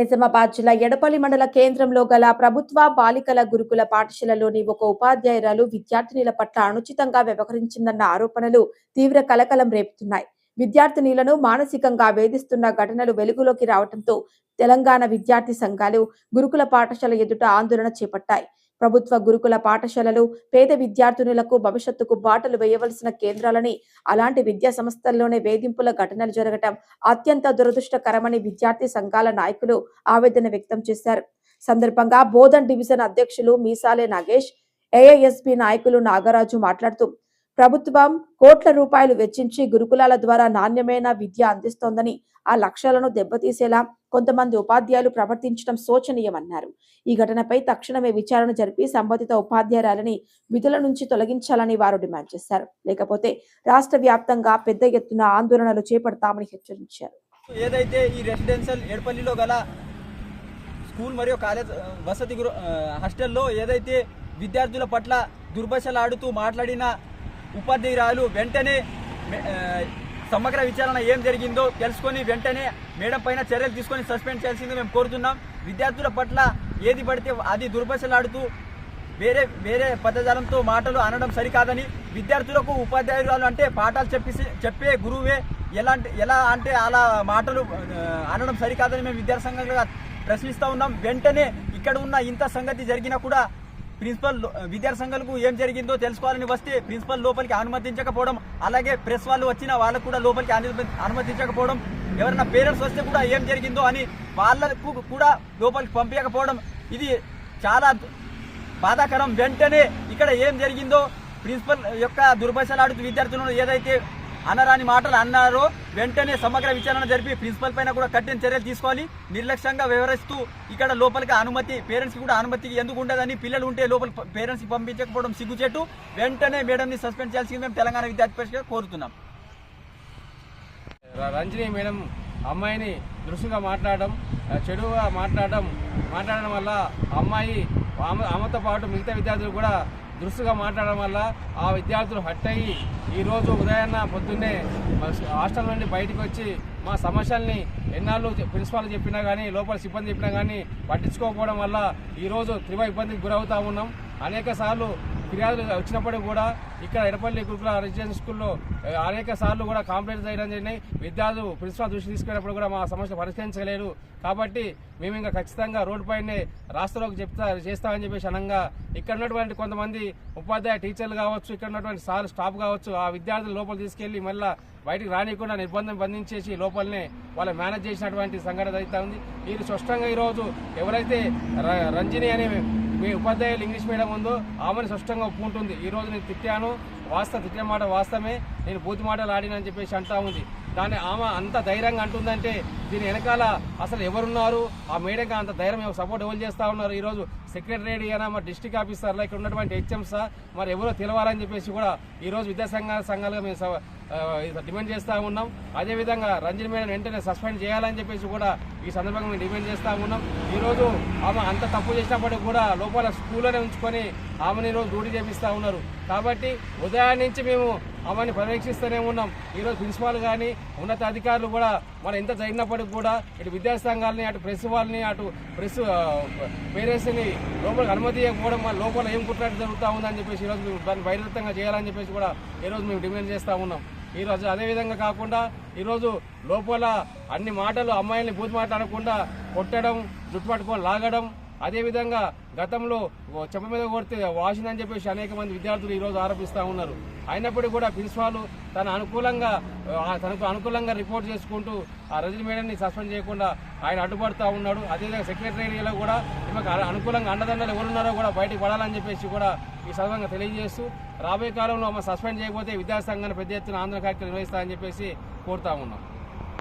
నిజామాబాద్ జిల్లా ఎడపల్లి మండల కేంద్రంలో గల ప్రభుత్వ బాలికల గురుకుల పాఠశాలలోని ఒక ఉపాధ్యాయురాలు విద్యార్థినుల పట్ల అనుచితంగా వ్యవహరించిందన్న ఆరోపణలు తీవ్ర కలకలం రేపుతున్నాయి. విద్యార్థినులను మానసికంగా వేధిస్తున్న ఘటనలు వెలుగులోకి రావడంతో తెలంగాణ విద్యార్థి సంఘాలు గురుకుల పాఠశాల ఎదుట ఆందోళన చేపట్టాయి. ప్రభుత్వ గురుకుల పాఠశాలలు పేద విద్యార్థినులకు భవిష్యత్తుకు బాటలు వేయవలసిన కేంద్రాలని, అలాంటి విద్యా సంస్థల్లోనే వేధింపుల ఘటనలు జరగటం అత్యంత దురదృష్టకరమని విద్యార్థి సంఘాల నాయకులు ఆవేదన వ్యక్తం చేశారు. సందర్భంగా బోధన్ డివిజన్ అధ్యక్షులు మీసాలే నాగేష్, ఏఐఎస్పీ నాయకులు నాగరాజు మాట్లాడుతూ ప్రభుత్వం కోట్ల రూపాయలు వెచ్చించి గురుకులాల ద్వారా నాణ్యమైన విద్య అందిస్తోందని, ఆ లక్ష్యాలను దెబ్బతీసేలా కొంతమంది ఉపాధ్యాయులు ప్రవర్తించడం శోచనీయమన్నారు. ఈ ఘటనపై తక్షణమే విచారణ జరిపి సంబంధిత ఉపాధ్యాయురాలని విధుల నుంచి తొలగించాలని వారు డిమాండ్ చేశారు. లేకపోతే రాష్ట్ర వ్యాప్తంగా పెద్ద ఎత్తున ఆందోళనలు చేపడతామని హెచ్చరించారు. ఏదైతే ఈ రెసిడెన్షియల్ ఎడపల్లిలో గల స్కూల్ మరియు కాలేజ్ వసతి హాస్టల్లో ఏదైతే విద్యార్థుల పట్ల దుర్భాషలాడుతూ మాట్లాడిన ఉపాధ్యాయురాలు వెంటనే సమగ్ర విచారణ ఏం జరిగిందో తెలుసుకొని వెంటనే మేడం పైన చర్యలు తీసుకొని సస్పెండ్ చేయాల్సింది మేము కోరుతున్నాం. విద్యార్థుల పట్ల ఏది పడితే అది దుర్భాషలాడుతూ వేరే పదజాలంతో మాటలు అనడం సరికాదని, విద్యార్థులకు ఉపాధ్యాయురాలు అంటే పాఠాలు చెప్పే గురువే ఎలా అంటే అలా మాటలు అనడం సరికాదని మేము విద్యార్థి సంఘంగా ప్రశ్నిస్తూ ఉన్నాం. వెంటనే ఇక్కడ ఉన్న ఇంత సంగతి జరిగినా కూడా ప్రిన్సిపల్ విద్యార్థి సంఘాలకు ఏం జరిగిందో తెలుసుకోవాలని వస్తే ప్రిన్సిపల్ లోపలికి అనుమతించకపోవడం, అలాగే ప్రెస్ వాళ్ళు వచ్చిన వాళ్ళకు కూడా లోపలికి అనుమతించకపోవడం, ఎవరైనా పేరెంట్స్ వస్తే కూడా ఏం జరిగిందో అని వాళ్ళకు కూడా లోపలికి పంపించకపోవడం, ఇది చాలా బాధాకరం. వెంటనే ఇక్కడ ఏం జరిగిందో ప్రిన్సిపల్ యొక్క దుర్భాషలాడుతూ విద్యార్థులను ఏదైతే అనరాని మాటలు అన్నారో వెంటనే సమగ్ర విచారణ జరిపి ప్రిన్సిపల్ పైన కూడా కఠిన చర్యలు తీసుకోవాలి. నిర్లక్ష్యంగా వ్యవహరిస్తూ ఇక్కడ లోపలికి అనుమతి పేరెంట్స్కి కూడా అనుమతి ఎందుకు ఉండదని, పిల్లలు ఉంటే లోపల పేరెంట్స్కి పంపించకపోవడం సిగ్గుచేటు. వెంటనే మేడంని సస్పెండ్ చేయాల్సింది మేము తెలంగాణ విద్యార్థి పరిషత్గా కోరుతున్నాం. రంజని మేడం అమ్మాయిని దృష్టిగా మాట్లాడడం, చెడుగా మాట్లాడడం వల్ల అమ్మాయి ఆమెతో పాటు మిగతా విద్యార్థులు కూడా దృష్టిగా మాట్లాడడం వల్ల ఆ విద్యార్థులు హట్ అయ్యి ఈరోజు ఉదయాన్న పొద్దున్నే హాస్టల్ నుండి బయటకు వచ్చి మా సమస్యల్ని ఎన్నాళ్ళు ప్రిన్సిపాల్ చెప్పినా కానీ లోపల సిబ్బంది చెప్పినా కానీ పట్టించుకోకపోవడం వల్ల ఈరోజు తీవ్ర ఇబ్బందికి గురవుతూ ఉన్నాం. అనేక సార్లు ఫిర్యాదులు వచ్చినప్పటికీ కూడా ఇక్కడ ఎడపల్లి గురుకుల రెసిడెన్షియల్ స్కూల్లో అనేక సార్లు కూడా కంప్లైంట్ చేయడం జరిగినాయి. విద్యార్థులు ప్రిన్సిపాల్ దృష్టి తీసుకున్నప్పుడు కూడా మా సమస్య పరిష్కరించలేరు. కాబట్టి మేము ఇంకా ఖచ్చితంగా రోడ్డుపైనే రాష్ట్రంలోకి చేస్తామని చెప్పేసి అనంగా ఇక్కడ ఉన్నటువంటి కొంతమంది ఉపాధ్యాయ టీచర్లు కావచ్చు, ఇక్కడ ఉన్నటువంటి స్టాఫ్ కావచ్చు, ఆ విద్యార్థులు లోపల తీసుకెళ్లి మళ్ళీ బయటికి రానియకుండా నిర్బంధం బంధించేసి లోపలనే వాళ్ళు మేనేజ్ చేసినటువంటి సంఘటన జరుగుతూ ఉంది. ఇది స్పష్టంగా ఈరోజు ఎవరైతే రంజని అనే మీ ఉపాధ్యాయులు ఇంగ్లీష్ మీడియం ఉందో ఆమెను స్పష్టంగా ఒప్పుకుంటుంది. ఈరోజు నేను తిట్టాను, తిట్టిన మాట వాస్తవమే, నేను బూతి మాటలు ఆడినని చెప్పేసి అంటా ఉంది. దాన్ని ఆమె అంత ధైర్యంగా అంటుందంటే దీని వెనకాల అసలు ఎవరున్నారు, ఆ మేడంగా అంత ధైర్యం సపోర్ట్ ఎవరు చేస్తూ ఉన్నారు? ఈరోజు సెక్రటరీ అయినా మరి డిస్ట్రిక్ట్ ఆఫీసర్లా ఇక్కడ ఉన్నటువంటి హెచ్ఎంసా మరి ఎవరో తెలవాలని చెప్పేసి కూడా ఈరోజు విద్యా సంఘాలుగా మేము డిమాండ్ చేస్తూ ఉన్నాం. అదేవిధంగా రంజని మేడం వెంటనే సస్పెండ్ చేయాలని చెప్పేసి కూడా ఈ సందర్భంగా మేము డిమాండ్ చేస్తూ ఉన్నాం. ఈరోజు ఆమె అంత తప్పు చేసినప్పటికీ కూడా లోపల స్కూల్లోనే ఉంచుకొని ఆమెను ఈరోజు డ్యూటీ చేపిస్తూ ఉన్నారు. కాబట్టి ఉదయం నుంచి మేము ఆమెని పర్యవేక్షిస్తూనే ఉన్నాం. ఈరోజు ప్రిన్సిపాల్ కానీ ఉన్నత అధికారులు కూడా మరి ఎంత జరిగినప్పటికీ కూడా ఇటు విద్యార్థి సంఘాలని, అటు ప్రెస్ వాళ్ళని, అటు ప్రెస్ పేరెంట్స్ని లోపలికి అనుమతి ఇవ్వకపోవడం, మన లోపల ఏం కుట్రాట జరుగుతూ ఉందని చెప్పేసి ఈరోజు మేము దాన్ని బహిర్గతంగా చేయాలని చెప్పేసి కూడా ఈరోజు మేము డిమాండ్ చేస్తూ ఉన్నాం. ఈరోజు అదేవిధంగా కాకుండా ఈరోజు లోపల అన్ని మాటలు అమ్మాయిల్ని బూత్ మాట్లాడకుండా కొట్టడం, జుట్టు పట్టుకొని లాగడం, అదేవిధంగా గతంలో చెప్ప మీద కొడితే వాసిందని చెప్పేసి అనేక మంది విద్యార్థులు ఈరోజు ఆరోపిస్తూ ఉన్నారు. అయినప్పటికీ కూడా ప్రిన్సిపాల్ తనకు అనుకూలంగా రిపోర్ట్ చేసుకుంటూ ఆ రంజని మేడంని సస్పెండ్ చేయకుండా ఆయన అడ్డుపడుతూ ఉన్నాడు. అదేవిధంగా సెక్రటరీలో కూడా ఈమెకు అనుకూలంగా అండదండలు ఎవరున్నారో కూడా బయటకు పడాలని చెప్పేసి కూడా ఈ సందర్భంగా తెలియజేస్తూ రాబోయే కాలంలో ఆమె సస్పెండ్ చేయకపోతే విద్యాసంఘాన్ని పెద్ద ఎత్తున ఆందోళన కార్యక్రమం నిర్వహిస్తామని చెప్పేసి కోరుతా ఉన్నాం.